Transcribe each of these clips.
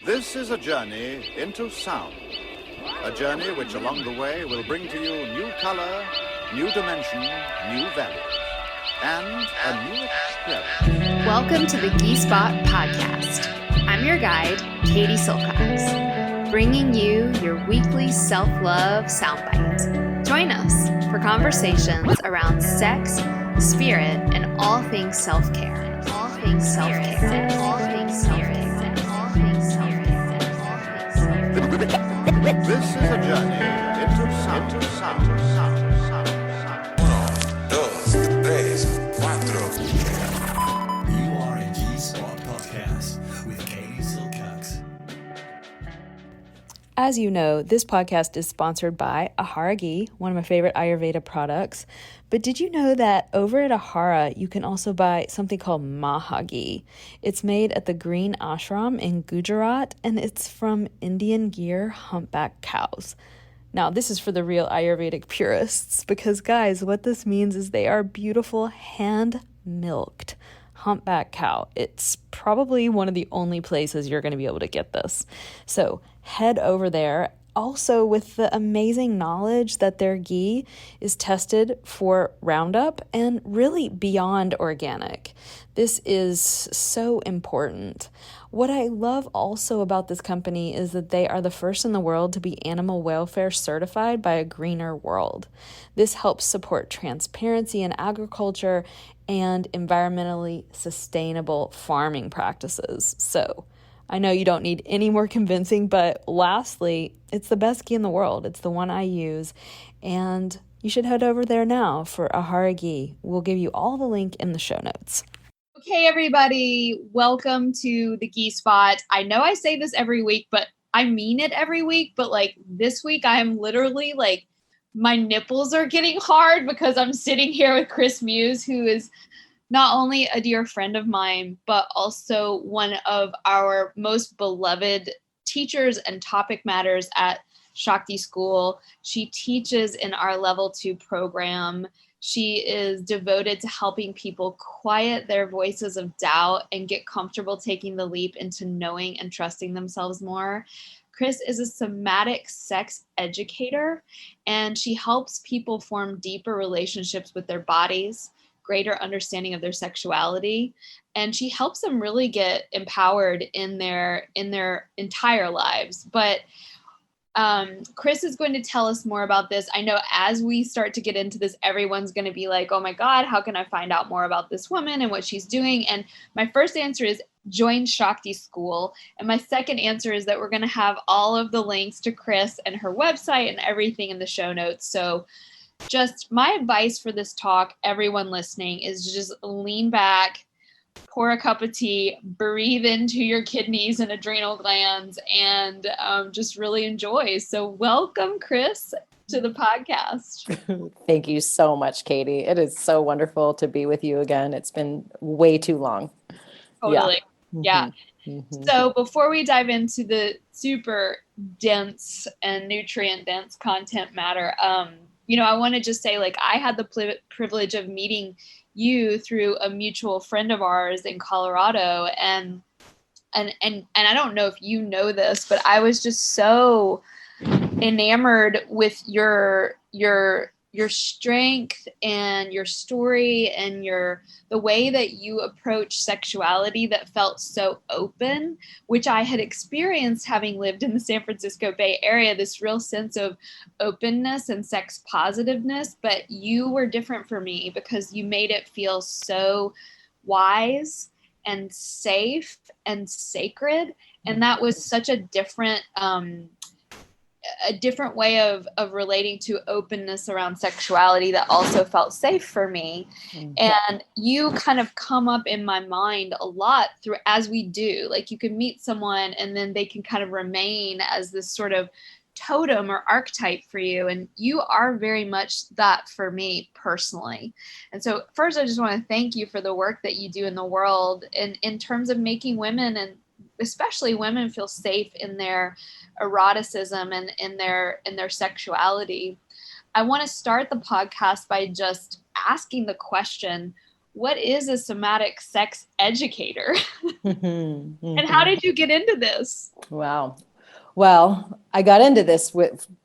This is a journey into sound. A journey which along the way will bring to you new color, new dimension, new values, and a new experience. Welcome to the G-Spot Podcast. I'm your guide, Katie Silcox, bringing you your weekly self-love soundbite. Join us for conversations around sex, spirit, and all things self-care. All things self-care. All things self-care. This is a journey into sound. Uno, dos, tres, cuatro. You are a G-Spot Podcast with Katie Silcox. As you know, this podcast is sponsored by Ahara Ghee, one of my favorite Ayurveda products. But did you know that over at Ahara, you can also buy something called Maha Ghee? It's made at the Green Ashram in Gujarat, and it's from Indian Gir humpback cows. Now, this is for the real Ayurvedic purists, because guys, what this means is they are beautiful, hand-milked humpback cow. It's probably one of the only places you're going to be able to get this. So head over there. Also, with the amazing knowledge that their ghee is tested for Roundup and really beyond organic. This is so important. What I love also about this company is that they are the first in the world to be animal welfare certified by a greener world. This helps support transparency in agriculture and environmentally sustainable farming practices. So, I know you don't need any more convincing, but lastly, it's the best ghee in the world. It's the one I use, and you should head over there now for Ahara Ghee. We'll give you all the link in the show notes. Okay, everybody, welcome to the Ghee Spot. I know I say this every week, but I mean it every week. But like this week, I'm literally like, my nipples are getting hard because I'm sitting here with Chris Muse, who is not only a dear friend of mine, but also one of our most beloved teachers and topic matters at Shakti School. She teaches in our level 2 program. She is devoted to helping people quiet their voices of doubt and get comfortable taking the leap into knowing and trusting themselves more. Chris is a somatic sex educator, and she helps people form deeper relationships with their bodies, greater understanding of their sexuality, and she helps them really get empowered in their entire lives. But Chris is going to tell us more about this. I know as we start to get into this, everyone's going to be like, oh my God, how can I find out more about this woman and what she's doing? And my first answer is join Shakti School. And my second answer is that we're going to have all of the links to Chris and her website and everything in the show notes. So just my advice for this talk, everyone listening, is to just lean back, pour a cup of tea, breathe into your kidneys and adrenal glands, and just really enjoy. So welcome, Chris, to the podcast. Thank you so much, Katie. It is so wonderful to be with you again. It's been way too long. Totally. Yeah. Mm-hmm. So before we dive into the super dense and nutrient dense content matter, I want to just say, like, I had the privilege of meeting you through a mutual friend of ours in Colorado, and I don't know if you know this, but I was just so enamored with your strength and your story and the way that you approach sexuality that felt so open, which I had experienced having lived in the San Francisco Bay Area, this real sense of openness and sex positiveness. But you were different for me because you made it feel so wise and safe and sacred. And that was such a different way of relating to openness around sexuality that also felt safe for me. And you kind of come up in my mind a lot through, as we do, like you can meet someone and then they can kind of remain as this sort of totem or archetype for you. And you are very much that for me personally. And so first, I just want to thank you for the work that you do in the world in terms of making women, and especially women, feel safe in their eroticism and in their sexuality. I want to start the podcast by just asking the question, what is a somatic sex educator? Mhm, And how mhm. did you get into this? Wow. Well, I got into this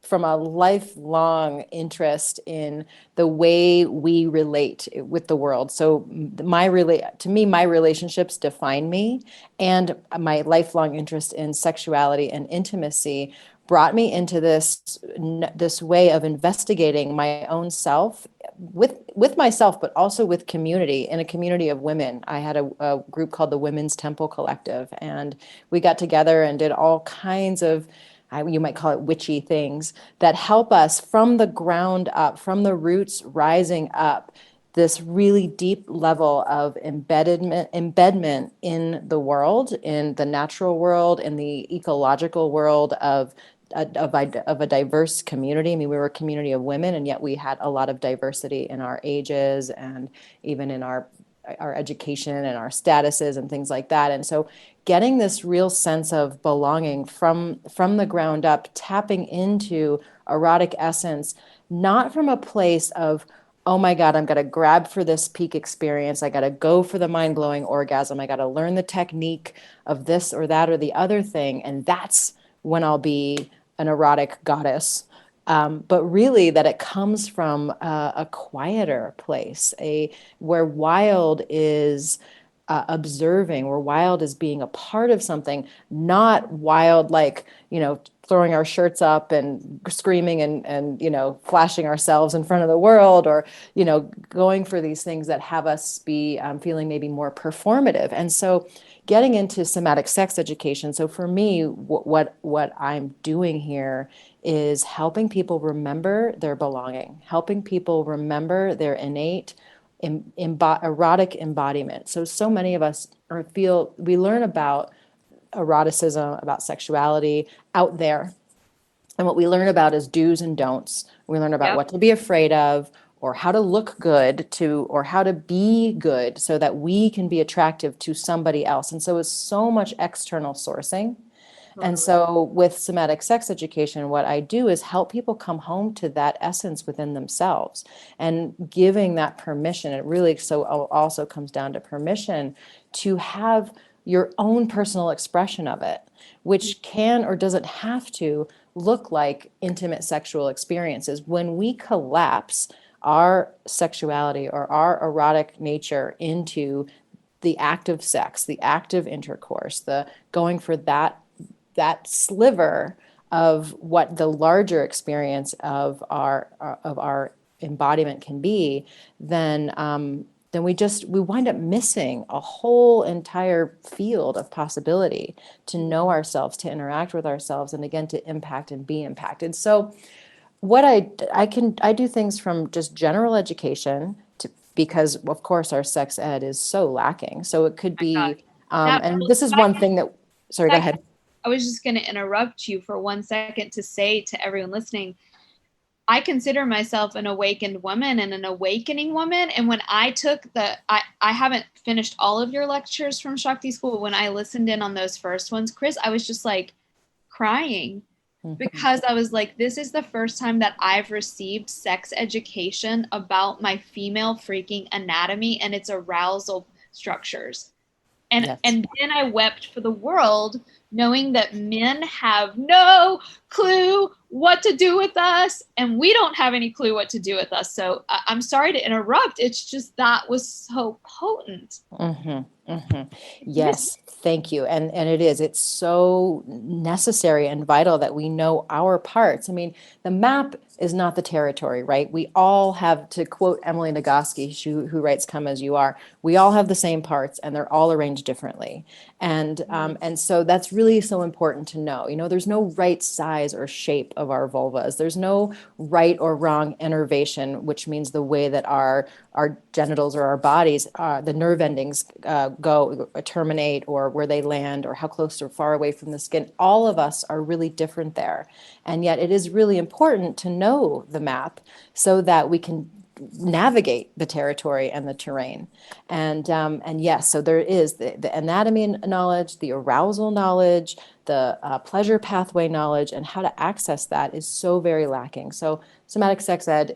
from a lifelong interest in the way we relate with the world. So to me, my relationships define me, and my lifelong interest in sexuality and intimacy brought me into this way of investigating my own self with myself, but also with community, in a community of women. I had a group called the Women's Temple Collective, and we got together and did all kinds of, you might call it witchy things, that help us from the ground up, from the roots rising up, this really deep level of embedment in the world, in the natural world, in the ecological world of a diverse community. I mean, we were a community of women, and yet we had a lot of diversity in our ages and even in our education and our statuses and things like that. And so getting this real sense of belonging from the ground up, tapping into erotic essence, not from a place of, oh my God, I'm going to grab for this peak experience. I got to go for the mind-blowing orgasm. I got to learn the technique of this or that or the other thing. And that's when I'll be an erotic goddess. But really that it comes from a quieter place, where wild is observing, where wild is being a part of something, not wild like, throwing our shirts up and screaming and flashing ourselves in front of the world, or going for these things that have us be feeling maybe more performative. And so getting into somatic sex education, so for me, what I'm doing here is helping people remember their belonging, helping people remember their innate erotic embodiment. So many of us we learn about eroticism, about sexuality out there. And what we learn about is do's and don'ts. We learn about Yep. what to be afraid of, or how to look good or how to be good so that we can be attractive to somebody else. And so it's so much external sourcing. And so with somatic sex education, what I do is help people come home to that essence within themselves and giving that permission. It really also comes down to permission to have your own personal expression of it, which can or doesn't have to look like intimate sexual experiences. When we collapse our sexuality or our erotic nature into the act of sex, the act of intercourse, the going for that sliver of what the larger experience of our embodiment can be, then we wind up missing a whole entire field of possibility to know ourselves, to interact with ourselves, and again to impact and be impacted. So what I do things from just general education to, because of course our sex ed is so lacking. So it could be, That, and this is one thing that, sorry, go ahead. I was just going to interrupt you for 1 second to say to everyone listening, I consider myself an awakened woman and an awakening woman. And when I took I haven't finished all of your lectures from Shakti School. When I listened in on those first ones, Chris, I was just like crying because I was like, this is the first time that I've received sex education about my female freaking anatomy and its arousal structures. And Yes. and then I wept for the world, knowing that men have no clue what to do with us, and we don't have any clue what to do with us. So I'm sorry to interrupt. It's just that was so potent. Yes, thank you. And it's so necessary and vital that we know our parts. I mean, the map is not the territory, right? We all have, to quote Emily Nagoski, who writes Come As You Are, we all have the same parts and they're all arranged differently. And so that's really so important to know. There's no right size or shape of our vulvas. There's no right or wrong innervation, which means the way that our genitals or our bodies, the nerve endings terminate, or where they land, or how close or far away from the skin. All of us are really different there. And yet it is really important to know the map so that we can navigate the territory and the terrain. And yes, so there is the anatomy knowledge, the arousal knowledge, the pleasure pathway knowledge, and how to access that is so very lacking. So somatic sex ed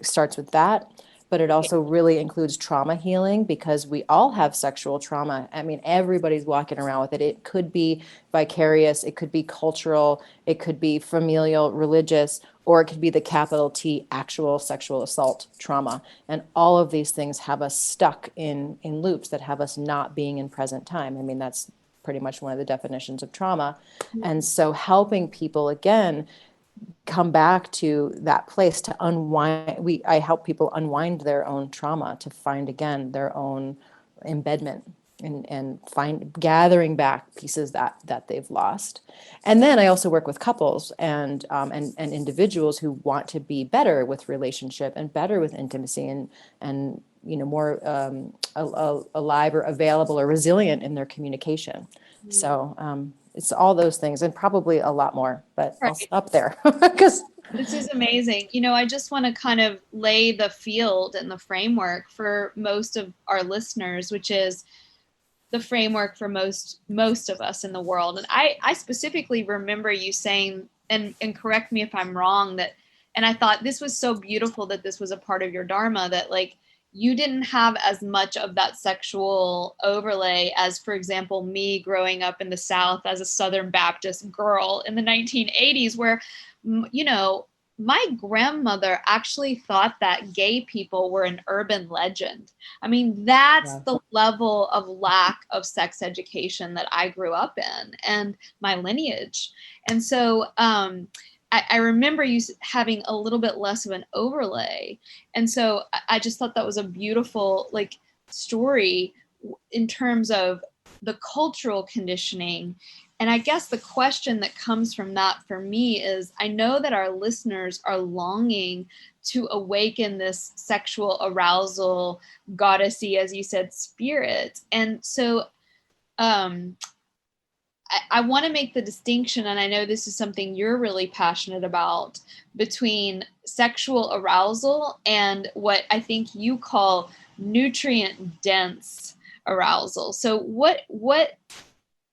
starts with that. but it also really includes trauma healing, because we all have sexual trauma. I mean, everybody's walking around with it. It could be vicarious, it could be cultural, it could be familial, religious, or it could be the capital T actual sexual assault trauma. And all of these things have us stuck in loops that have us not being in present time. I mean, that's pretty much one of the definitions of trauma. And so helping people again come back to that place to unwind. I help people unwind their own trauma, to find again their own embedment, and find, gathering back pieces that they've lost. And then I also work with couples and individuals who want to be better with relationship and better with intimacy, and more alive or available or resilient in their communication. So it's all those things, and probably a lot more, but I'll stop there because this is amazing. I just want to kind of lay the field and the framework for most of our listeners, which is the framework for most of us in the world. And I specifically remember you saying, and correct me if I'm wrong, that, and I thought this was so beautiful that this was a part of your Dharma, that like you didn't have as much of that sexual overlay as, for example, me growing up in the South as a Southern Baptist girl in the 1980s, where, my grandmother actually thought that gay people were an urban legend. I mean, that's the level of lack of sex education that I grew up in and my lineage. And so I remember you having a little bit less of an overlay. And so I just thought that was a beautiful story in terms of the cultural conditioning. And I guess the question that comes from that for me is, I know that our listeners are longing to awaken this sexual arousal, goddessy, as you said, spirit. And so I want to make the distinction, and I know this is something you're really passionate about, between sexual arousal and what I think you call nutrient-dense arousal. So what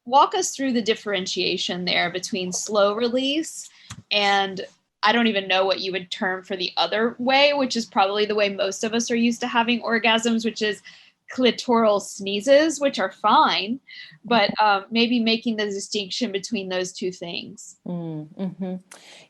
walk us through the differentiation there between slow release and, I don't even know what you would term for the other way, which is probably the way most of us are used to having orgasms, which is clitoral sneezes, which are fine, but maybe making the distinction between those two things. Mm-hmm.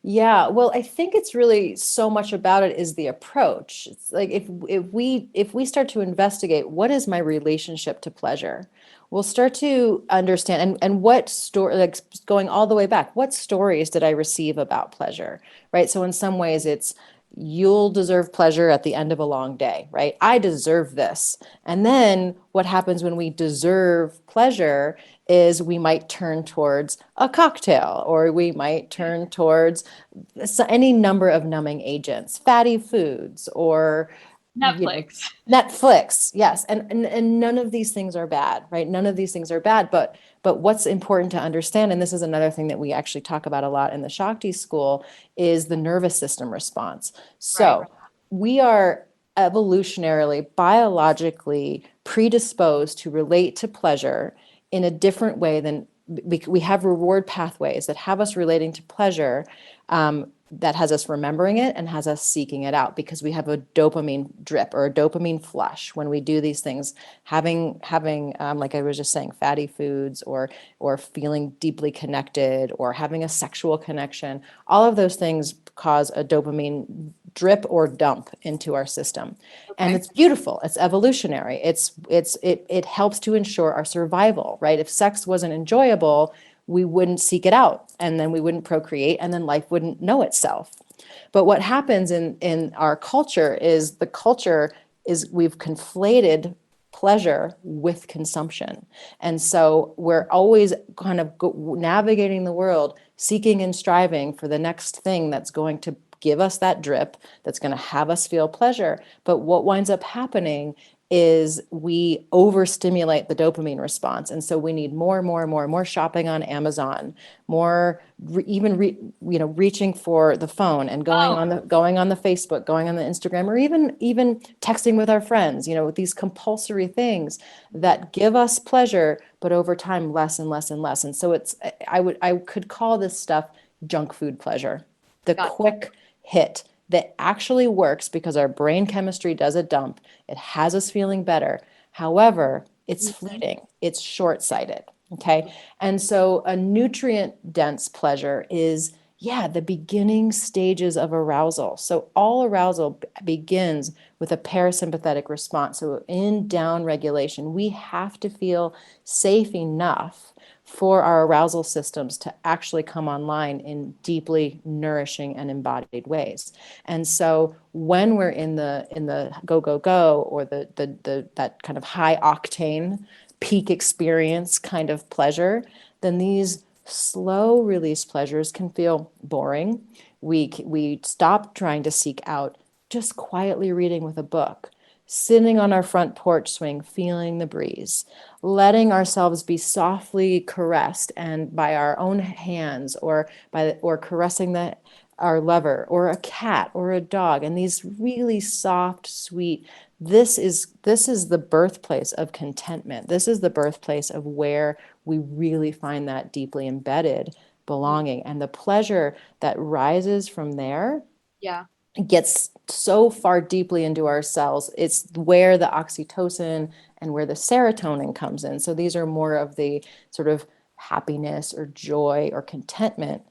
Yeah, well, I think it's really so much about it is the approach. It's like if we start to investigate what is my relationship to pleasure, we'll start to understand and what story, like going all the way back, what stories did I receive about pleasure, right? So in some ways it's, you'll deserve pleasure at the end of a long day, right? I deserve this. And then what happens when we deserve pleasure is we might turn towards a cocktail, or we might turn towards any number of numbing agents, fatty foods, or Netflix, yes. And none of these things are bad, right? None of these things are bad, but what's important to understand, and this is another thing that we actually talk about a lot in the Shakti school, is the nervous system response. So we are evolutionarily, biologically predisposed to relate to pleasure in a different way than we have reward pathways that have us relating to pleasure, that has us remembering it and has us seeking it out, because we have a dopamine drip or a dopamine flush when we do these things, having like I was just saying, fatty foods, or feeling deeply connected, or having a sexual connection. All of those things cause a dopamine drip or dump into our system. And it's beautiful. It's evolutionary. It helps to ensure our survival, right? If sex wasn't enjoyable, we wouldn't seek it out, and then we wouldn't procreate, and then life wouldn't know itself. But what happens in our culture is we've conflated pleasure with consumption. And so we're always kind of navigating the world, seeking and striving for the next thing that's going to give us that drip, that's going to have us feel pleasure. But what winds up happening is we overstimulate the dopamine response. And so we need more shopping on Amazon, more reaching for the phone and going on the Facebook, going on the Instagram, or even texting with our friends, with these compulsory things that give us pleasure, but over time less and less and less. And so I could call this stuff junk food pleasure, the quick hit. that actually works because our brain chemistry does a dump. It has us feeling better. However, it's fleeting, it's short-sighted. Okay. And so a nutrient dense pleasure is, yeah, the beginning stages of arousal. So all arousal begins with a parasympathetic response. So in down regulation, we have to feel safe enough for our arousal systems to actually come online in deeply nourishing and embodied ways. And so when we're in the go go go, or the that kind of high octane peak experience kind of pleasure, then these slow release pleasures can feel boring. We stop trying to seek out just quietly reading with a book, sitting on our front porch swing, feeling the breeze, letting ourselves be softly caressed and by our own hands, or caressing our lover or a cat or a dog, and these really soft, sweet. This is the birthplace of contentment. This is the birthplace of where we really find that deeply embedded belonging, and the pleasure that rises from there Yeah. gets so far deeply into our cells. It's where the oxytocin and where the serotonin comes in. So these are more of the sort of happiness or joy or contentment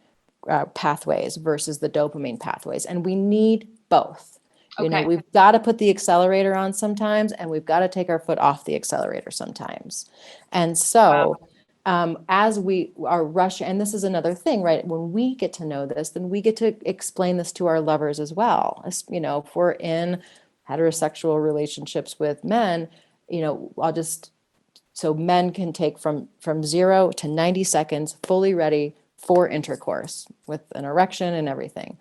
pathways versus the dopamine pathways. And we need both. You know, Okay. we've got to put the accelerator on sometimes, and we've got to take our foot off the accelerator sometimes. And so as we are rushing, and this is another thing, right? When we get to know this, then we get to explain this to our lovers as well. You know, if we're in heterosexual relationships with men, you know, so men can take from 0 to 90 seconds fully ready for intercourse with an erection and everything.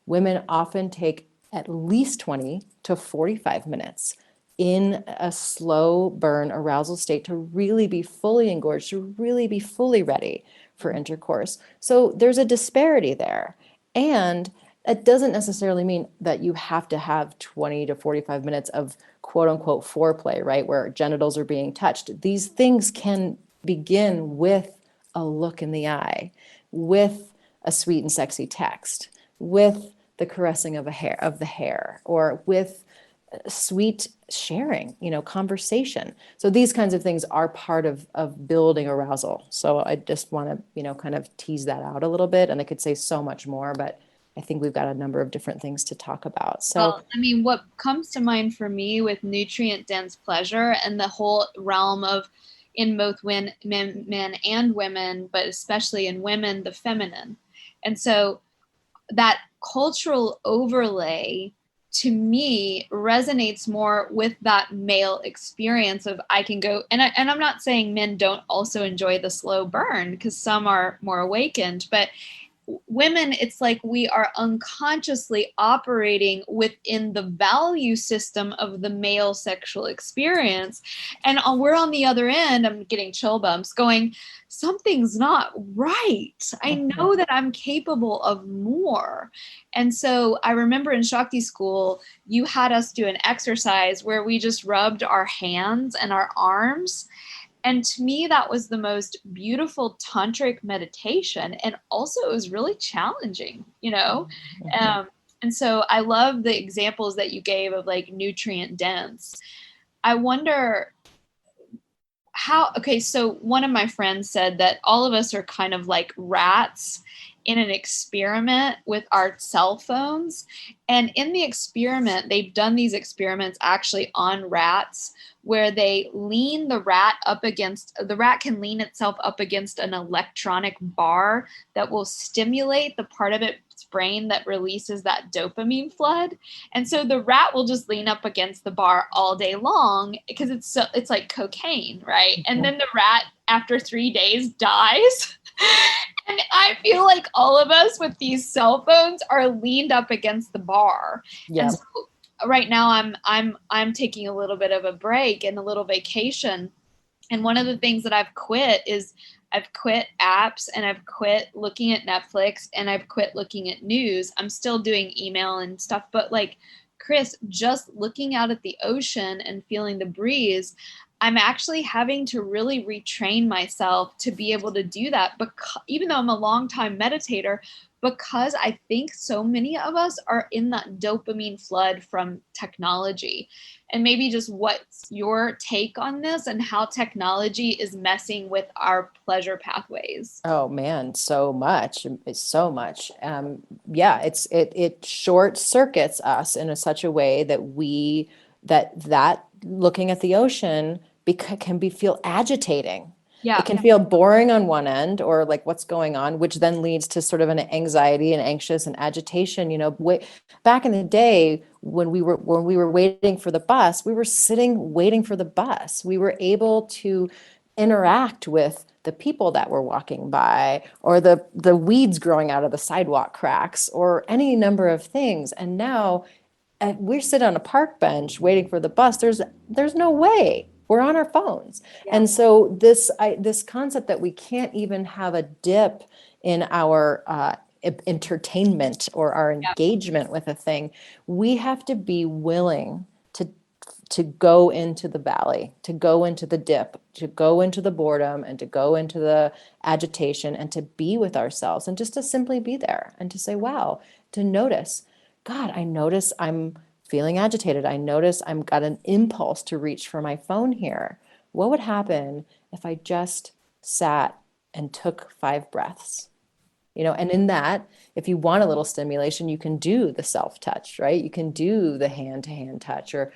Women often take at least 20 to 45 minutes in a slow burn arousal state to really be fully engorged, to really be fully ready for intercourse. So there's a disparity there. And it doesn't necessarily mean that you have to have 20 to 45 minutes of quote unquote foreplay, right? Where genitals are being touched. These things can begin with a look in the eye, with a sweet and sexy text, with the caressing of the hair, or with sweet sharing, you know, conversation. So these kinds of things are part of building arousal. So I just want to, you know, kind of tease that out a little bit. And I could say so much more, but I think we've got a number of different things to talk about. So, Well, I mean, what comes to mind for me with nutrient dense pleasure and the whole realm of, in both men and women, but especially in women, the feminine. And so that cultural overlay to me resonates more with that male experience of I can go, and I'm not saying men don't also enjoy the slow burn, because some are more awakened, but women, it's like we are unconsciously operating within the value system of the male sexual experience. And we're on the other end, I'm getting chill bumps, going, something's not right. I know that I'm capable of more. And so I remember in Shakti school, you had us do an exercise where we just rubbed our hands and our arms. And to me, that was the most beautiful tantric meditation. And also, it was really challenging, you know? And so I love the examples that you gave of like nutrient dense. I wonder okay, so one of my friends said that all of us are kind of like rats in an experiment with our cell phones. And in the experiment, they've done these experiments actually on rats where they lean the rat can lean itself up against an electronic bar that will stimulate the part of its brain that releases that dopamine flood. And so the rat will just lean up against the bar all day long because it's like cocaine, right? And then the rat after 3 days dies. And I feel like all of us with these cell phones are leaned up against the bar. yeah. And so right now I'm taking a little bit of a break and a little vacation. And one of the things that I've quit is I've quit apps, and I've quit looking at Netflix, and I've quit looking at news. I'm still doing email and stuff, but like Chris, just looking out at the ocean and feeling the breeze, I'm actually having to really retrain myself to be able to do that, because even though I'm a longtime meditator, because I think so many of us are in that dopamine flood from technology. And maybe just what's your take on this and how technology is messing with our pleasure pathways? Oh man, so much. It's so much. Yeah, it short circuits us in such a way that that looking at the ocean can feel agitating. Yeah. It can feel boring on one end, or like what's going on, which then leads to sort of an anxiety and anxious and agitation. Back in the day when we were waiting for the bus, we were sitting waiting for the bus. We were able to interact with the people that were walking by, or the weeds growing out of the sidewalk cracks, or any number of things. And now we sit on a park bench waiting for the bus. There's no way. We're on our phones. Yeah. And so this concept that we can't even have a dip in our entertainment or our engagement with a thing, we have to be willing to go into the valley, to go into the dip, to go into the boredom, and to go into the agitation, and to be with ourselves, and just to simply be there, and to say, wow, to notice, God, I notice I'm feeling agitated. I notice I'm got an impulse to reach for my phone here. What would happen if I just sat and took 5 breaths? And in that, if you want a little stimulation, you can do the self-touch, right? You can do the hand-to-hand touch, or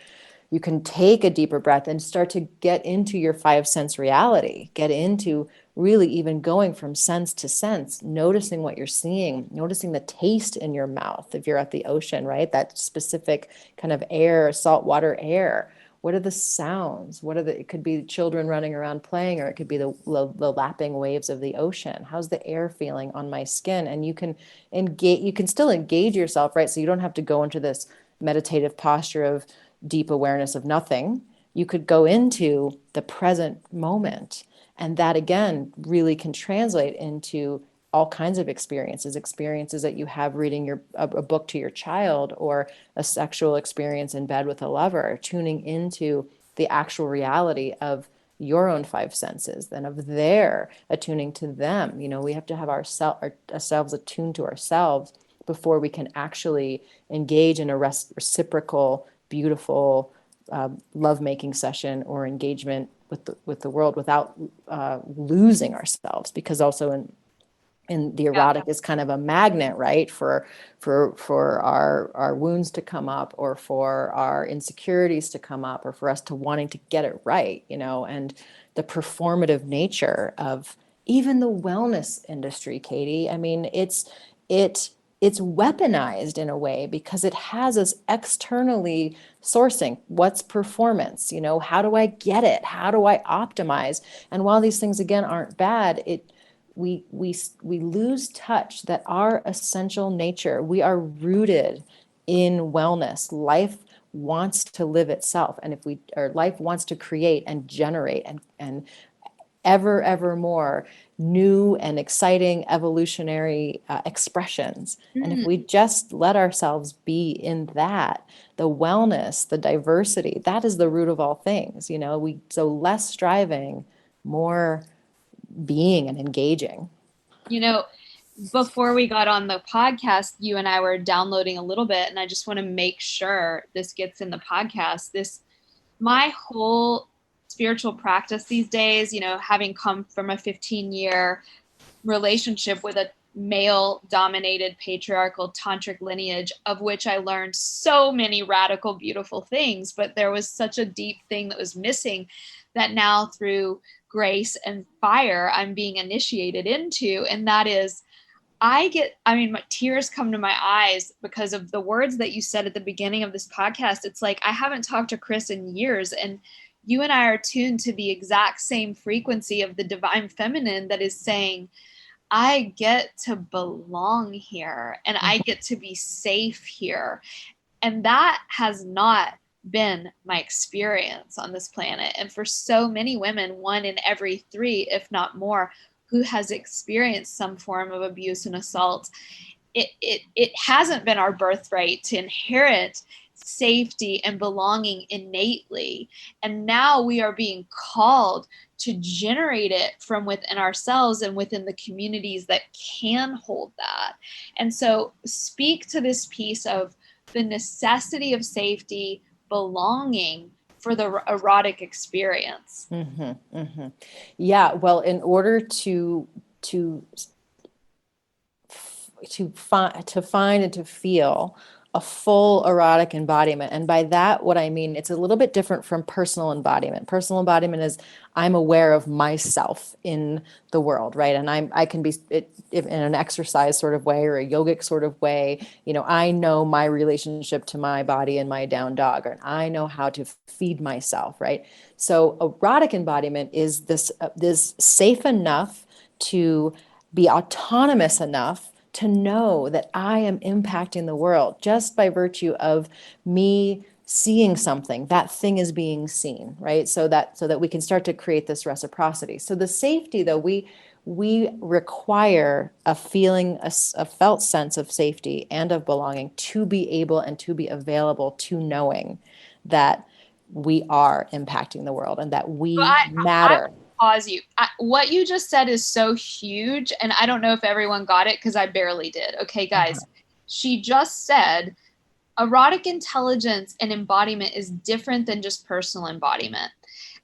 you can take a deeper breath and start to get into your 5 sense reality, get into really even going from sense to sense, noticing what you're seeing, noticing the taste in your mouth if you're at the ocean, right? That specific kind of air, saltwater air. What are the sounds? It could be children running around playing, or it could be the lapping waves of the ocean. How's the air feeling on my skin? And you can still engage yourself, right? So you don't have to go into this meditative posture of deep awareness of nothing. You could go into the present moment. And that again really can translate into all kinds of experiences that you have reading a book to your child, or a sexual experience in bed with a lover, tuning into the actual reality of your own 5 senses, and of their attuning to them. We have to have ourselves attuned to ourselves before we can actually engage in a reciprocal, beautiful lovemaking session or engagement with the world without losing ourselves. Because also in the erotic is kind of a magnet, right, for our wounds to come up, or for our insecurities to come up, or for us to wanting to get it right, and the performative nature of even the wellness industry, Katie. I mean, it's weaponized in a way, because it has us externally sourcing what's performance, how do I get it? How do I optimize? And while these things again aren't bad, we lose touch that our essential nature, we are rooted in wellness. Life wants to live itself. And life wants to create and generate and ever more new and exciting evolutionary expressions. And if we just let ourselves be in that, the wellness, the diversity, that is the root of all things. So less striving, more being and engaging. Before we got on the podcast, you and I were downloading a little bit, and I just want to make sure this gets in the podcast. My whole spiritual practice these days, having come from a 15-year relationship with a male-dominated patriarchal tantric lineage, of which I learned so many radical, beautiful things, but there was such a deep thing that was missing, that now through grace and fire, I'm being initiated into. And that is, my tears come to my eyes because of the words that you said at the beginning of this podcast. It's like, I haven't talked to Chris in years, and you and I are tuned to the exact same frequency of the divine feminine that is saying, I get to belong here, and I get to be safe here. And that has not been my experience on this planet. And for so many women, 1 in every 3, if not more, who has experienced some form of abuse and assault, it hasn't been our birthright to inherit safety and belonging innately. And now we are being called to generate it from within ourselves and within the communities that can hold that. And so speak to this piece of the necessity of safety, belonging for the erotic experience. Yeah, well, in order to find and to feel a full erotic embodiment. And by that, what I mean, it's a little bit different from personal embodiment. Personal embodiment is I'm aware of myself in the world, right? And I can be in an exercise sort of way or a yogic sort of way. I know my relationship to my body and my down dog, and I know how to feed myself, right? So erotic embodiment is this safe enough to be autonomous enough to know that I am impacting the world just by virtue of me seeing something. That thing is being seen, right? So that we can start to create this reciprocity. So the safety, though, we require a feeling, a felt sense of safety and of belonging to be able and to be available to knowing that we are impacting the world and that we matter. Pause you. What you just said is so huge, and I don't know if everyone got it because I barely did. Okay, guys, she just said erotic intelligence and embodiment is different than just personal embodiment.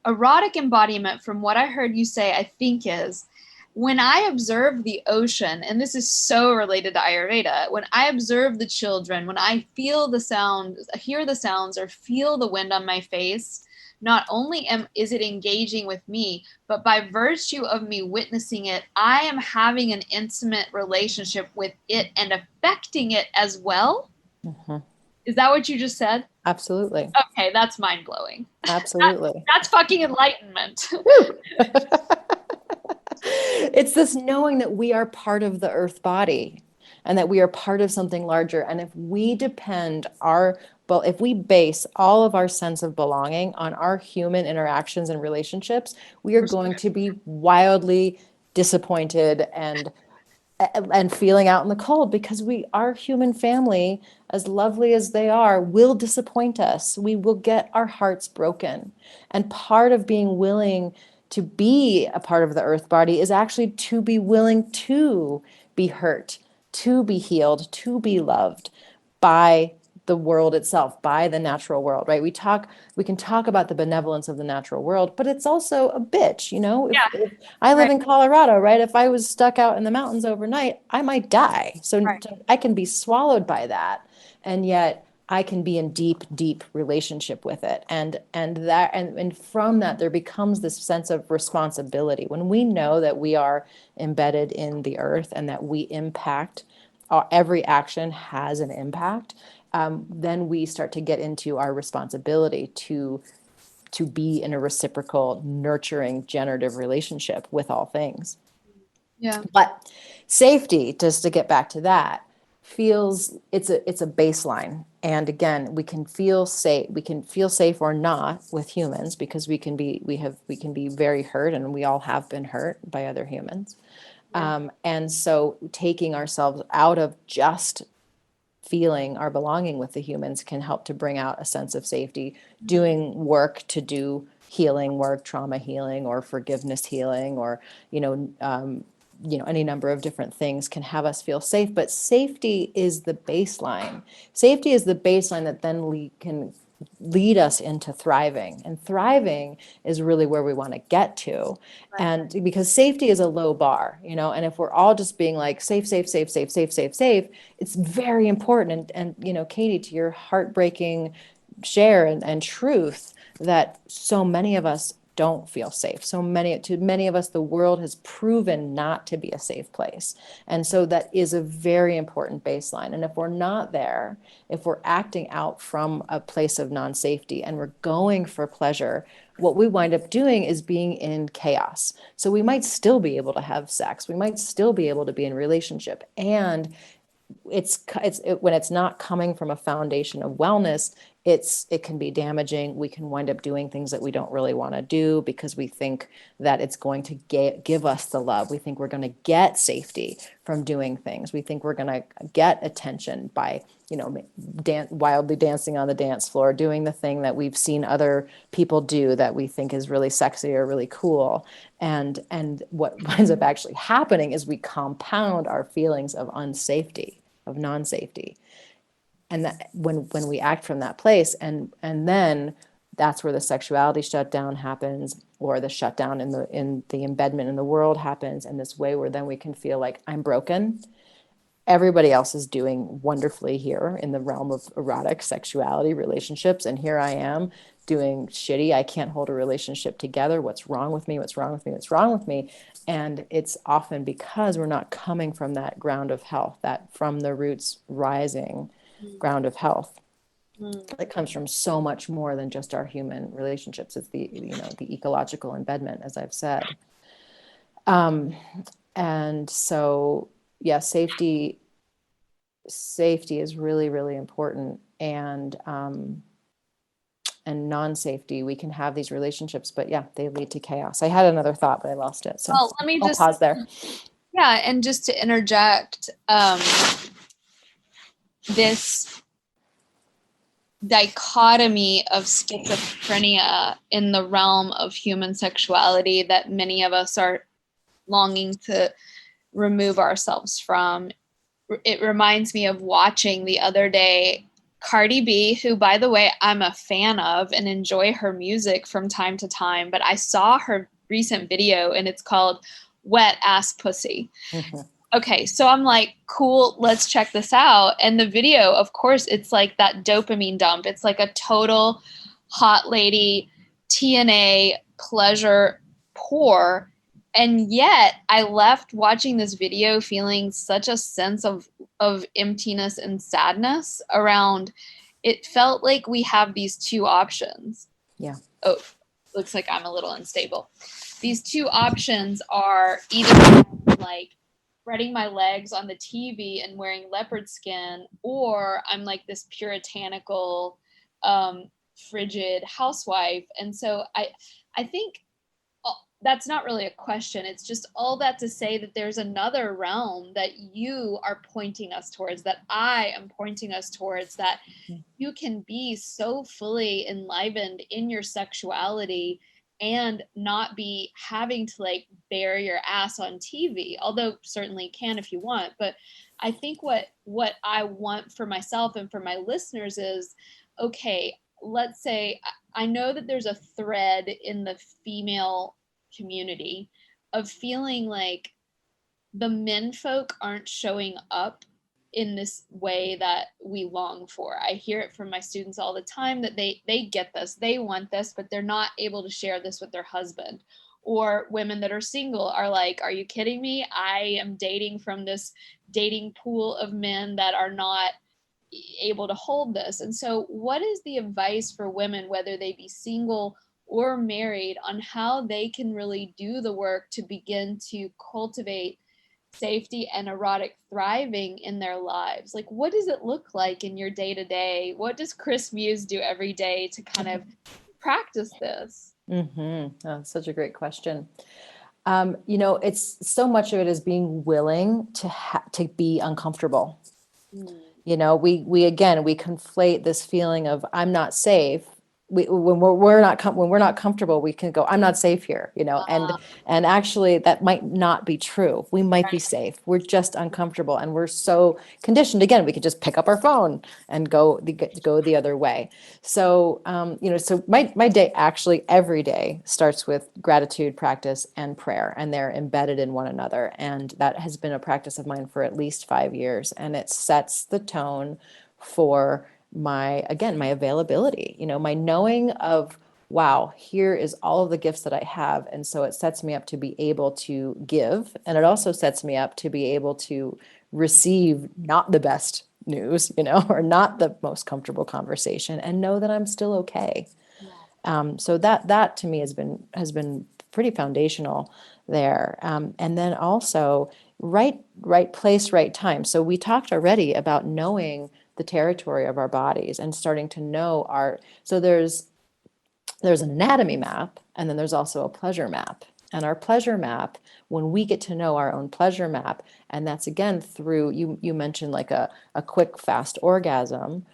Erotic embodiment, from what I heard you say, I think is when I observe the ocean, and this is so related to Ayurveda, when I observe the children, when I feel the sounds, hear the sounds, or feel the wind on my face, not only is it engaging with me, but by virtue of me witnessing it, I am having an intimate relationship with it and affecting it as well. Is that what you just said? Absolutely. Okay, that's mind-blowing. Absolutely. That's fucking enlightenment. It's this knowing that we are part of the earth body and that we are part of something larger. And if we if we base all of our sense of belonging on our human interactions and relationships, we are going to be wildly disappointed and feeling out in the cold, because our human family, as lovely as they are, will disappoint us. We will get our hearts broken. And part of being willing to be a part of the earth body is actually to be willing to be hurt, to be healed, to be loved by the world itself, by the natural world, right? We can talk about the benevolence of the natural world, but it's also a bitch, if I live in Colorado, right? If I was stuck out in the mountains overnight, I might die. So I can be swallowed by that. And yet I can be in deep, deep relationship with it. And from that, there becomes this sense of responsibility. When we know that we are embedded in the earth and that we impact, every action has an impact, then we start to get into our responsibility to be in a reciprocal, nurturing, generative relationship with all things. Yeah. But safety, just to get back to that, it's a baseline. And again, we can feel safe or not with humans, because we can be very hurt, and we all have been hurt by other humans. And so taking ourselves out of just feeling our belonging with the humans can help to bring out a sense of safety. Doing work to do healing work, trauma healing or forgiveness healing, or any number of different things can have us feel safe. But safety is the baseline. Safety is the baseline that then can lead us into thriving. And thriving is really where we want to get to. And because safety is a low bar, and if we're all just being like safe, safe, safe, safe, safe, safe, safe, it's very important. And Katie, to your heartbreaking share and truth, that so many of us don't feel safe. To many of us, the world has proven not to be a safe place. And so that is a very important baseline. And if we're not there, if we're acting out from a place of non-safety and we're going for pleasure, what we wind up doing is being in chaos. So we might still be able to have sex. We might still be able to be in relationship. And when it's not coming from a foundation of wellness, it can be damaging. We can wind up doing things that we don't really want to do because we think that it's going to give us the love. We think we're going to get safety from doing things. We think we're going to get attention by, wildly dancing on the dance floor, doing the thing that we've seen other people do that we think is really sexy or really cool. And what winds up actually happening is we compound our feelings of unsafety, of non-safety. And that when we act from that place, and then that's where the sexuality shutdown happens, or the shutdown in the embedment in the world happens in this way where then we can feel like I'm broken. Everybody else is doing wonderfully here in the realm of erotic sexuality relationships, and here I am doing shitty. I can't hold a relationship together. What's wrong with me? What's wrong with me? What's wrong with me? And it's often because we're not coming from that ground of health, that from the roots rising ground of health. It comes from so much more than just our human relationships. It's the ecological embedment, as I've said. And so, yeah, safety is really, really important. And non-safety, we can have these relationships, but yeah, they lead to chaos. I had another thought, but I lost it. So well, let me I'll pause there. Yeah, and just to interject, this dichotomy of schizophrenia in the realm of human sexuality that many of us are longing to remove ourselves from. It reminds me of watching the other day Cardi B, who, by the way, I'm a fan of and enjoy her music from time to time, but I saw her recent video and it's called Wet Ass Pussy. Mm-hmm. Okay, so I'm like, cool, let's check this out. And the video, of course, it's like that dopamine dump. It's like a total hot lady TNA pleasure pour. And yet I left watching this video feeling such a sense of emptiness and sadness around. It felt like we have these two options. Yeah. Oh, looks like I'm a little unstable. These two options are either like spreading my legs on the TV and wearing leopard skin, or I'm like this puritanical, frigid housewife. And so I think that's not really a question. It's just all that to say that there's another realm that you are pointing us towards, that I am pointing us towards, that you can be so fully enlivened in your sexuality and not be having to like bare your ass on TV, although certainly can if you want. But I think what I want for myself and for my listeners is, okay, let's say I know that there's a thread in the female community of feeling like the men folk aren't showing up in this way that we long for. I hear it from my students all the time that they get this, they want this, but they're not able to share this with their husband. Or women that are single are like, are you kidding me? I am dating from this dating pool of men that are not able to hold this. And so what is the advice for women, whether they be single or married, on how they can really do the work to begin to cultivate safety and erotic thriving in their lives? Like, what does it look like in your day-to-day? What does Chris Muse do every day to kind of practice this? Mm-hmm. Oh, such a great question. It's so much of it is being willing to be uncomfortable. We conflate this feeling of I'm not safe. When we're not comfortable, we can go, I'm not safe here, and actually that might not be true. We might be safe. We're just uncomfortable, and we're so conditioned. Again, we could just pick up our phone and go the other way. So, so my day actually every day starts with gratitude practice and prayer, and they're embedded in one another. And that has been a practice of mine for at least 5 years, and it sets the tone for my availability, my knowing of, wow, here is all of the gifts that I have. And so it sets me up to be able to give. And it also sets me up to be able to receive not the best news, or not the most comfortable conversation, and know that I'm still okay. So that to me has been pretty foundational there. And then also right place, right time. So we talked already about knowing the territory of our bodies and starting to know so there's an anatomy map, and then there's also a pleasure map. And our pleasure map, when we get to know our own pleasure map, and that's again through, you mentioned like a quick, fast orgasm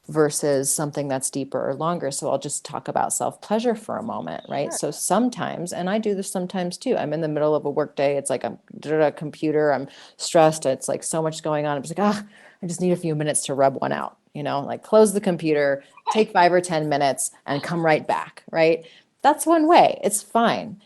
versus something that's deeper or longer. So I'll just talk about self-pleasure for a moment, right? Sure. So sometimes, and I do this sometimes too, I'm in the middle of a work day. It's like I'm at a computer, I'm stressed. It's like so much going on. I'm just like, I just need a few minutes to rub one out, like close the computer, take 5 or 10 minutes and come right back, right? That's one way. It's fine.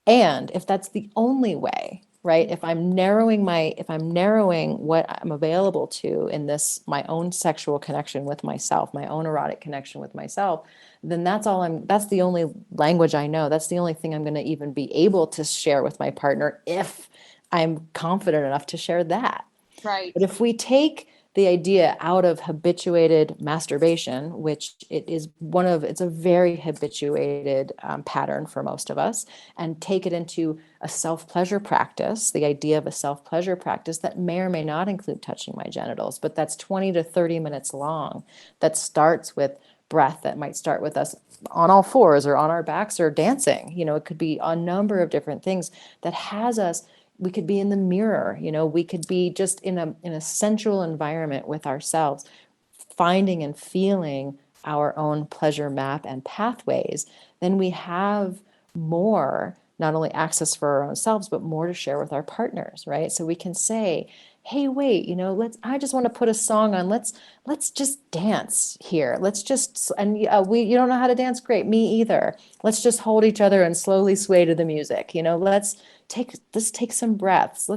And if that's the only way, right? If I'm narrowing what I'm available to in this, my own sexual connection with myself, my own erotic connection with myself, then that's the only language I know. That's the only thing I'm going to even be able to share with my partner if I'm confident enough to share that. Right. But if we take the idea out of habituated masturbation, which it's a very habituated pattern for most of us, and take it into a self-pleasure practice, the idea of a self-pleasure practice that may or may not include touching my genitals, but that's 20 to 30 minutes long, that starts with breath, that might start with us on all fours or on our backs or dancing. It could be a number of different things that has us. We could be in the mirror, we could be just in a sensual environment with ourselves, finding and feeling our own pleasure map and pathways. Then we have more, not only access for our own selves, but more to share with our partners, right? So we can say, hey, wait, I just want to put a song on. Let's just dance here. Let's just, and you don't know how to dance? Great, me either. Let's just hold each other and slowly sway to the music. Let's take some breaths.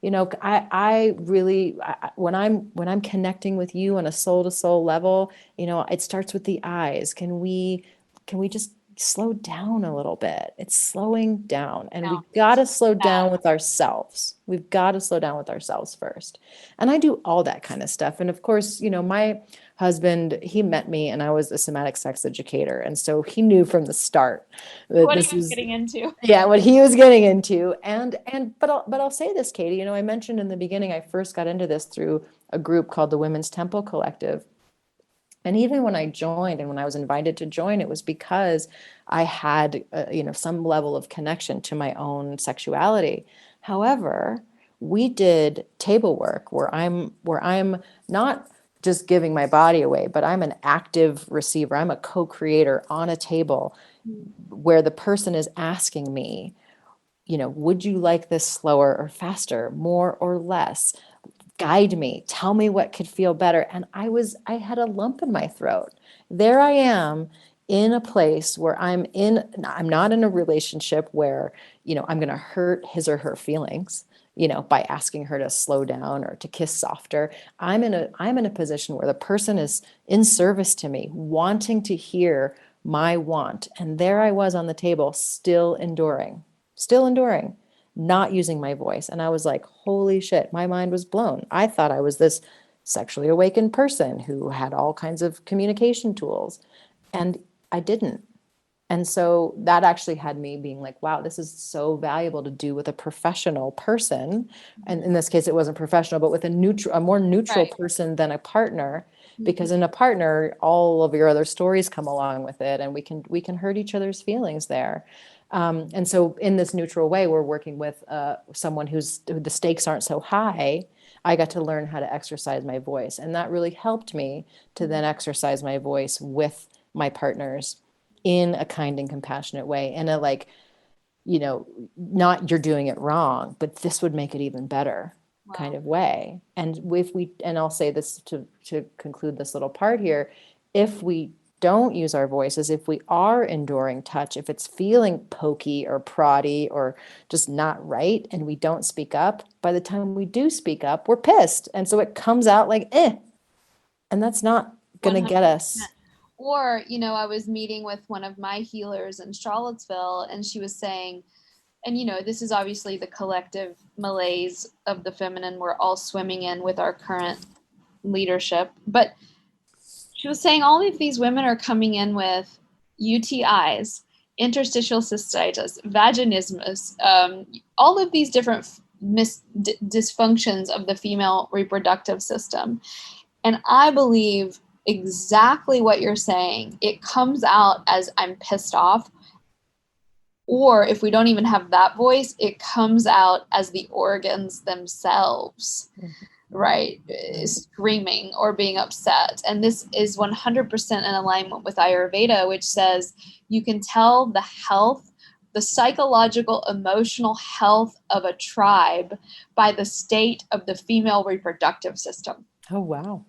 I really, when I'm connecting with you on a soul to soul level, it starts with the eyes. Can we just slow down a little bit? It's slowing down, and we've got to slow down with ourselves. We've got to slow down with ourselves first. And I do all that kind of stuff. And of course, my husband, he met me and I was a somatic sex educator. And so he knew from the start that What this he was is getting into. yeah, what he was getting into. But I'll say this, Katie, I mentioned in the beginning, I first got into this through a group called the Women's Temple Collective. And even when I joined and when I was invited to join, it was because I had, some level of connection to my own sexuality. However, we did table work where I'm not just giving my body away, but I'm an active receiver. I'm a co-creator on a table where the person is asking me, would you like this slower or faster, more or less? Guide me, tell me what could feel better. And I had a lump in my throat. There I am in a place where I'm not in a relationship where, I'm going to hurt his or her feelings, by asking her to slow down or to kiss softer. I'm in a position where the person is in service to me, wanting to hear my want. And there I was on the table, still enduring, not using my voice. And I was like, holy shit, my mind was blown. I thought I was this sexually awakened person who had all kinds of communication tools, and I didn't. And so that actually had me being like, wow, this is so valuable to do with a professional person. And in this case, it wasn't professional, but with a more neutral Right. person than a partner, because in a partner, all of your other stories come along with it, and we can hurt each other's feelings there. And so in this neutral way, we're working with someone who the stakes aren't so high. I got to learn how to exercise my voice. And that really helped me to then exercise my voice with my partners in a kind and compassionate way, in a not you're doing it wrong, but this would make it even better kind of way. And and I'll say this to conclude this little part here, if we don't use our voices, if we are enduring touch, if it's feeling pokey or proddy or just not right, and we don't speak up, by the time we do speak up, we're pissed. And so it comes out like, and that's not going to get us. Or, I was meeting with one of my healers in Charlottesville, and she was saying, and this is obviously the collective malaise of the feminine we're all swimming in with our current leadership, but she was saying all of these women are coming in with UTIs, interstitial cystitis, vaginismus, all of these different dysfunctions of the female reproductive system. And I believe exactly what you're saying. It comes out as I'm pissed off. Or if we don't even have that voice, it comes out as the organs themselves, right? Screaming or being upset. And this is 100% in alignment with Ayurveda, which says you can tell the health, the psychological, emotional health of a tribe by the state of the female reproductive system. Oh, wow.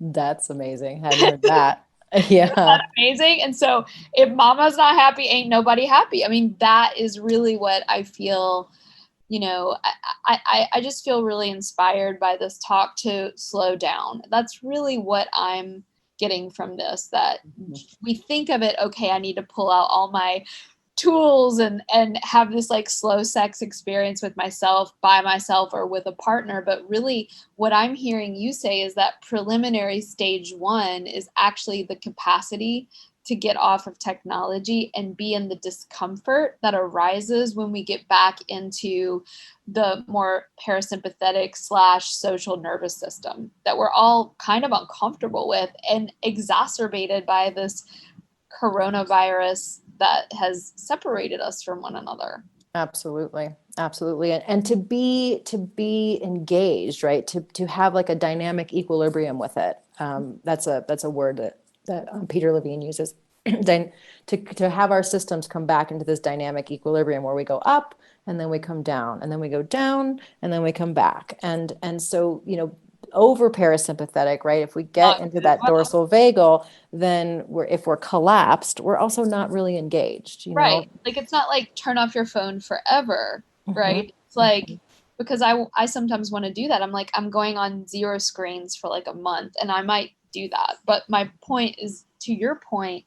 That's amazing. Hadn't heard that. Yeah. Isn't that amazing? And so if mama's not happy, ain't nobody happy. I mean, that is really what I feel, you know, I just feel really inspired by this talk to slow down. That's really what I'm getting from this, that we think of it, okay, I need to pull out all my tools and have this like slow sex experience with myself, by myself, or with a partner. But really what I'm hearing you say is that preliminary stage 1 is actually the capacity to get off of technology and be in the discomfort that arises when we get back into the more parasympathetic / social nervous system that we're all kind of uncomfortable with, and exacerbated by this coronavirus that has separated us from one another. Absolutely. Absolutely. And to be engaged, right? To have like a dynamic equilibrium with it. That's a word that Peter Levine uses. Then to have our systems come back into this dynamic equilibrium where we go up and then we come down and then we go down and then we come back. And so, over parasympathetic, right? If we get into that dorsal vagal, then if we're collapsed, we're also not really engaged, Right. Like, it's not like turn off your phone forever, right? It's like, because I sometimes want to do that. I'm like, I'm going on 0 screens for like a month, and I might do that. But my point is, to your point,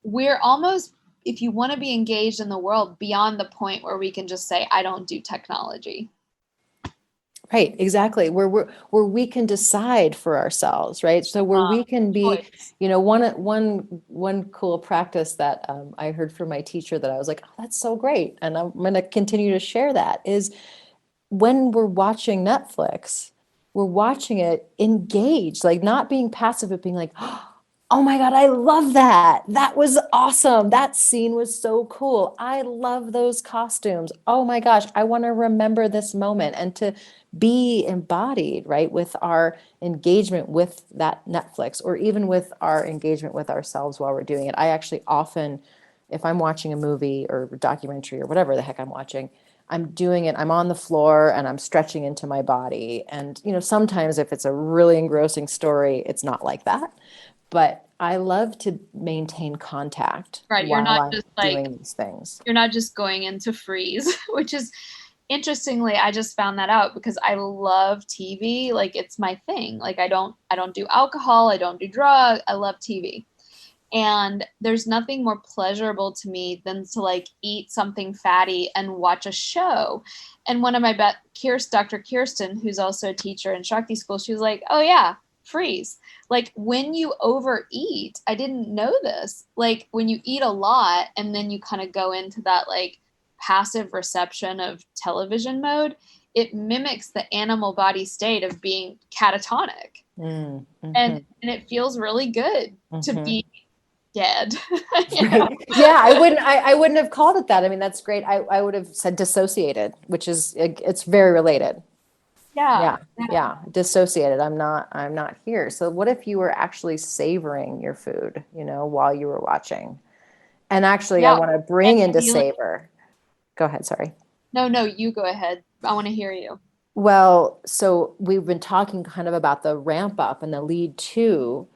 we're almost, if you want to be engaged in the world, beyond the point where we can just say, I don't do technology. Right, exactly. Where we can decide for ourselves, right? So where we can be, one cool practice that I heard from my teacher that I was like, oh, that's so great, and I'm going to continue to share that, is when we're watching Netflix, we're watching it engaged, like not being passive, but being like, oh my God, I love that. That was awesome. That scene was so cool. I love those costumes. Oh my gosh, I want to remember this moment, and to be embodied, right, with our engagement with that Netflix, or even with our engagement with ourselves while we're doing it. I actually often, if I'm watching a movie or a documentary or whatever the heck I'm watching, I'm doing it, I'm on the floor and I'm stretching into my body. And, sometimes if it's a really engrossing story, it's not like that. But I love to maintain contact while I'm doing these things. You're not just going into freeze, which is, interestingly, I just found that out because I love TV. Like, it's my thing. Like, I don't do alcohol. I don't do drugs. I love TV. And there's nothing more pleasurable to me than to like eat something fatty and watch a show. And one of my Dr. Kirsten, who's also a teacher in Shakti school, she was like, oh yeah, freeze. Like, when you overeat, I didn't know this. Like, when you eat a lot and then you kind of go into that like passive reception of television mode, it mimics the animal body state of being catatonic. And it feels really good to be dead. Right. Yeah, I wouldn't have called it that. I mean, that's great. I would have said dissociated, which is, it's very related. Yeah. Dissociated. I'm not here. So what if you were actually savoring your food, while you were watching? And actually, I want to bring into savor. Go ahead. Sorry. No, you go ahead. I want to hear you. Well, so we've been talking kind of about the ramp up and the lead to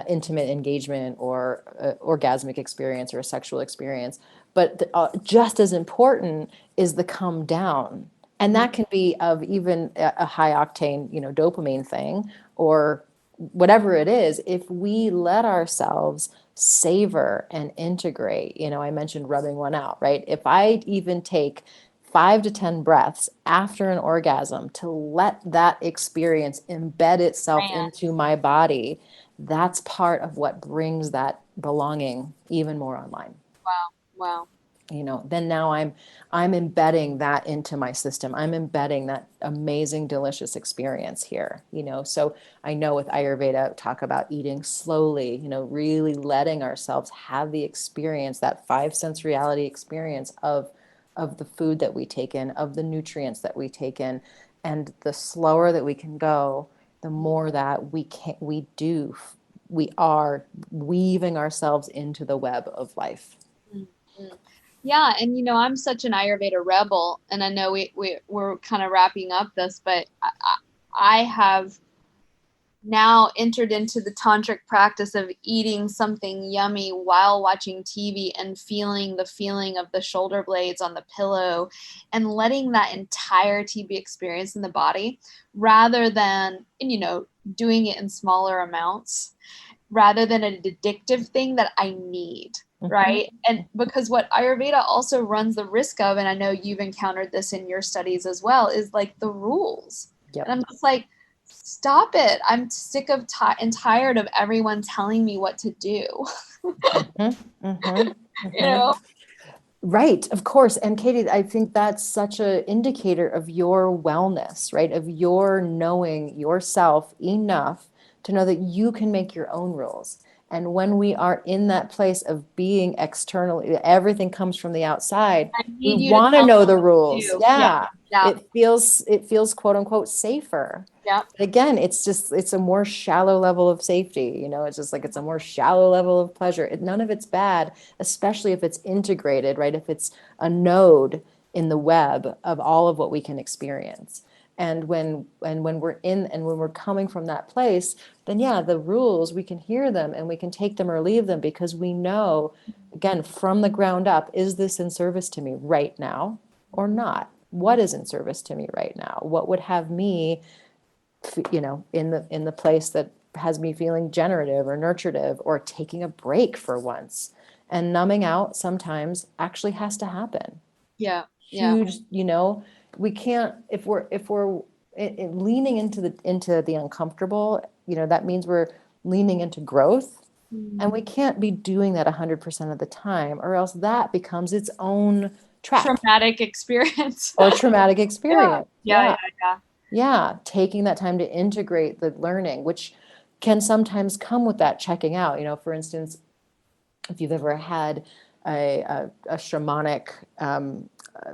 intimate engagement or orgasmic experience or a sexual experience. But just as important is the come down. And that can be of even a high octane, dopamine thing, or whatever it is. If we let ourselves savor and integrate, I mentioned rubbing one out, right? If I even take 5 to 10 breaths after an orgasm to let that experience embed itself into my body, that's part of what brings that belonging even more online. Wow. then now I'm embedding that into my system. I'm embedding that amazing, delicious experience here, So I know with Ayurveda, talk about eating slowly, really letting ourselves have the experience, that five sense reality experience of the food that we take in, of the nutrients that we take in. And the slower that we can go, the more that we are weaving ourselves into the web of life. Mm-hmm. Yeah, and I'm such an Ayurveda rebel, and I know we're kind of wrapping up this, but I have now entered into the tantric practice of eating something yummy while watching TV and feeling the feeling of the shoulder blades on the pillow and letting that entirety be experienced in the body rather than, doing it in smaller amounts rather than an addictive thing that I need. Right. And because what Ayurveda also runs the risk of, and I know you've encountered this in your studies as well, is like the rules. Yep. And I'm just like, stop it. I'm sick of and tired of everyone telling me what to do. Right, of course. And Katie, I think that's such an indicator of your wellness, right? Of your knowing yourself enough to know that you can make your own rules. And when we are in that place of being externally, everything comes from the outside. We want to know the rules. Yeah. It feels quote unquote safer. Yeah. But again, it's a more shallow level of safety. It's just like it's a more shallow level of pleasure. None of it's bad, especially if it's integrated, right? If it's a node in the web of all of what we can experience. And when we're coming from that place, then the rules, we can hear them and we can take them or leave them because we know, again, from the ground up, is this in service to me right now or not? What is in service to me right now? What would have me, in the place that has me feeling generative or nurturative or taking a break for once? And numbing out sometimes actually has to happen. Yeah. Huge, we can't, if we're leaning into the uncomfortable, that means we're leaning into growth. And we can't be doing that 100% of the time, or else that becomes its own trap. Traumatic experience. Or traumatic experience. Yeah. Taking that time to integrate the learning, which can sometimes come with that checking out. For instance, if you've ever had a shamanic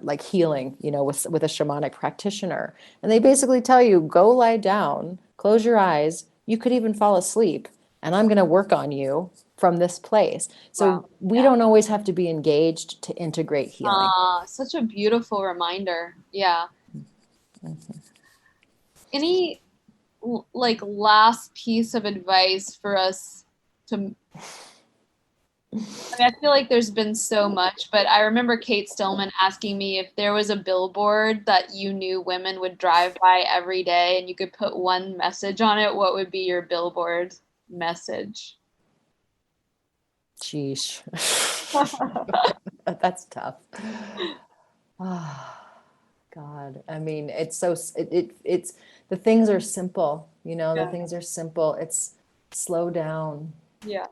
like healing, with a shamanic practitioner, and they basically tell you, go lie down, close your eyes, you could even fall asleep, and I'm going to work on you from this place. So we don't always have to be engaged to integrate healing. Such a beautiful reminder. Yeah. Any like last piece of advice for us to I feel like there's been so much, but I remember Kate Stillman asking me if there was a billboard that you knew women would drive by every day and you could put one message on it, what would be your billboard message? Sheesh. That's tough. Oh, God. I mean, it's the things are simple, the things are simple. It's slow down. Yeah.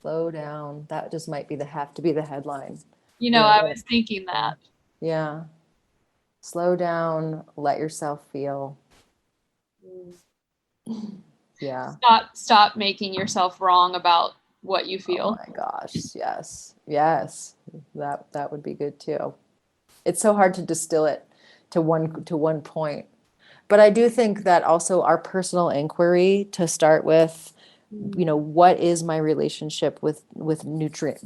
Slow down. That just might have to be the headline. I was thinking that. Yeah. Slow down, let yourself feel. Yeah. Stop making yourself wrong about what you feel. Oh my gosh. Yes. Yes. That would be good too. It's so hard to distill it to one point. But I do think that also our personal inquiry to start with, what is my relationship with nutrition,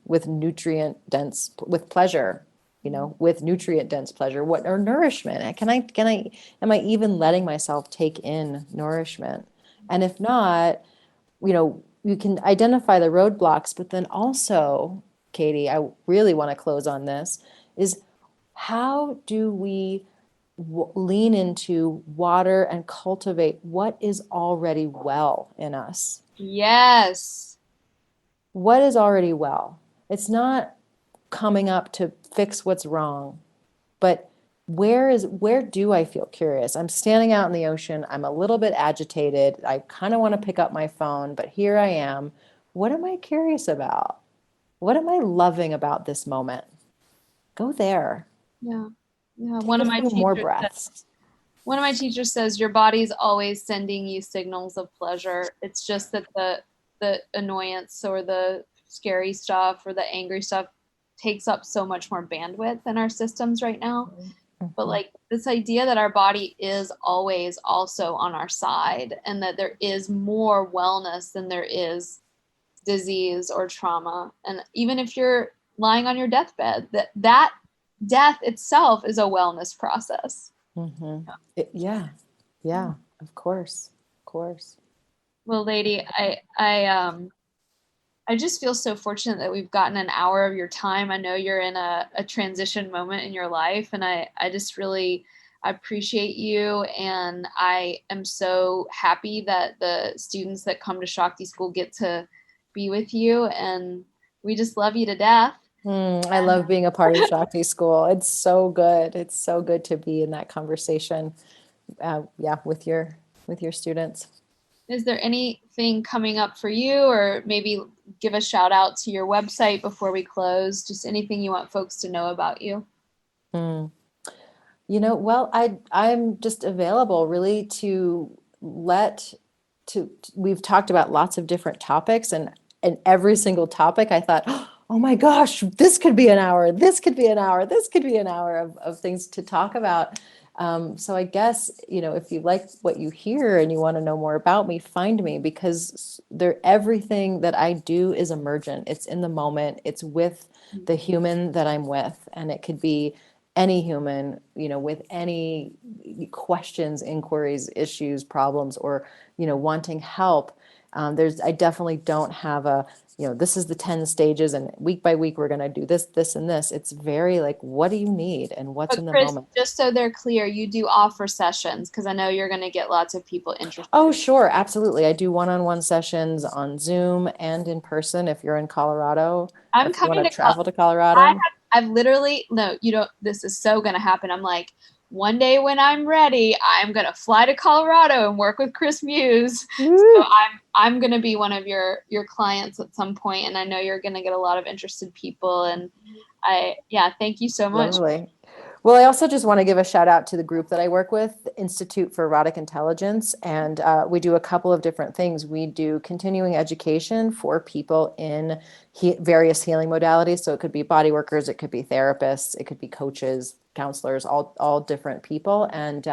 with nutrient dense, with pleasure, with nutrient dense pleasure, or nourishment? Am I even letting myself take in nourishment? And if not, you can identify the roadblocks, but then also, Katie, I really want to close on this, is how do we lean into water and cultivate what is already well in us? Yes. What is already well? It's not coming up to fix what's wrong, but where do I feel curious? I'm standing out in the ocean. I'm a little bit agitated. I kind of want to pick up my phone, but here I am. What am I curious about? What am I loving about this moment? Go there. Yeah. Yeah. Take a few more breaths. One of my teachers says your body's always sending you signals of pleasure. It's just that the annoyance or the scary stuff or the angry stuff takes up so much more bandwidth in our systems right now. But like this idea that our body is always also on our side and that there is more wellness than there is disease or trauma. And even if you're lying on your deathbed, that death itself is a wellness process. Yeah, of course. Well, lady, I just feel so fortunate that we've gotten an hour of your time. I know you're in a transition moment in your life, and I just really appreciate you. And I am so happy that the students that come to Shakti School get to be with you. And we just love you to death. I love being a part of Shakti School. It's so good. It's so good to be in that conversation, with your students. Is there anything coming up for you, or maybe give a shout out to your website before we close? Just anything you want folks to know about you? Well, I'm just available really we've talked about lots of different topics, and every single topic I thought, oh my gosh, this could be an hour, this could be an hour, this could be an hour of things to talk about. So I guess, if you like what you hear and you want to know more about me, find me, because everything that I do is emergent. It's in the moment. It's with the human that I'm with. And it could be any human, with any questions, inquiries, issues, problems, or, wanting help. I definitely don't have this is the 10 stages and week by week, we're going to do this, this, and this. It's very like, what do you need and what's in the Chris, moment? just so they're clear, you do offer sessions, because I know you're going to get lots of people interested. Oh, sure. Absolutely. I do one-on-one sessions on Zoom and in person. If you're in Colorado, I'm if you want coming to to travel to Colorado. I've literally, no, you don't, this is so going to happen. I'm like, one day when I'm ready, I'm going to fly to Colorado and work with Chris Muse. So I'm going to be one of your clients at some point, and I know you're going to get a lot of interested people. And thank you so much. Lovely. Well, I also just want to give a shout out to the group that I work with, the Institute for Erotic Intelligence. And we do a couple of different things. We do continuing education for people in various healing modalities. So it could be body workers, it could be therapists, it could be coaches, counselors, all different people. And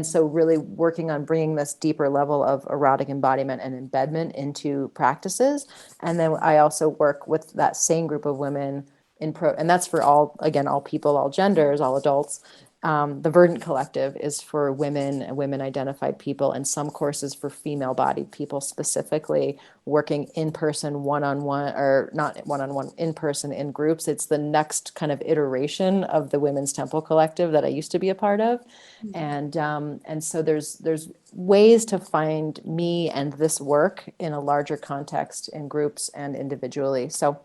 so really working on bringing this deeper level of erotic embodiment and embedment into practices. And then I also work with that same group of women and that's for all people, all genders, all adults. The Verdant Collective is for women and women identified people, and some courses for female bodied people, specifically working in person, one-on-one, or not one-on-one, in person, in groups. It's the next kind of iteration of the Women's Temple Collective that I used to be a part of. And so there's ways to find me and this work in a larger context in groups and individually. So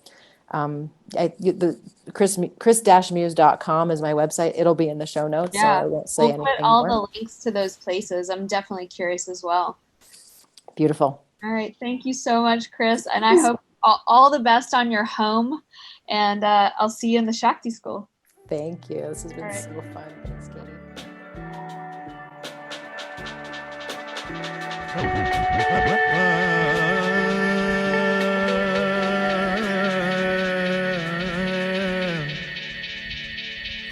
the chris-muse.com is my website. It'll be in the show notes, so I won't say anything put all more. the links to those places. I'm definitely curious as well. Beautiful. All right. Thank you so much, Chris. And I hope all the best on your home. And I'll see you in the Shakti School. Thank you. This has been so fun. Thanks, Katie.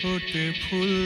ফুটে ফুল